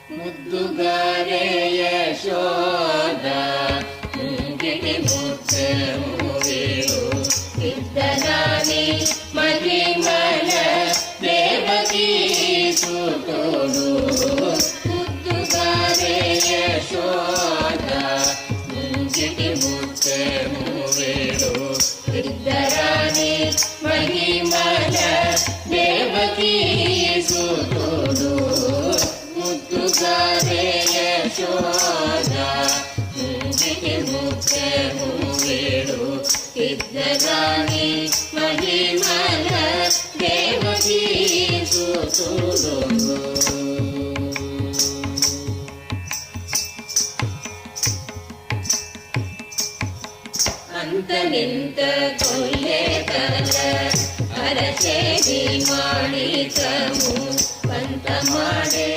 ಮುದ್ದುಗಾರೆ ಯಶೋದ ಮುಂಗಿಟಿ ಮುತ್ತನು ವೀಳು ಇದ್ದರಾಣಿ ಮಹಿಮಲ ದೇವಕೀ ಸುತೋಡು ಮುದ್ದುಗಾರೆ ಯಶೋದ ಮುಂಗಿಟಿ ಮುತ್ತನು ವೀಳು ಇದ್ದರಾಣಿ ಮಹಿಮಲ ದೇವಕೀ ಸುತೋಡು ಮುದ್ದುಗಾರೆ ಯಶೋದ ಮುಂಗಿಟಿ ಮುತ್ತನು ವೀಳು ಇದ್ದರಾಣಿ ಮಹಿಮಲ ದೇವಕೀ ಸುತೋಡು ಅಂತ ನಿಂತ ಕೊಲ್ಲೆಗಳ ಅರಸೇರಿ ಮಾಡಿತಮು ಪಂತ ಮಾಡೆ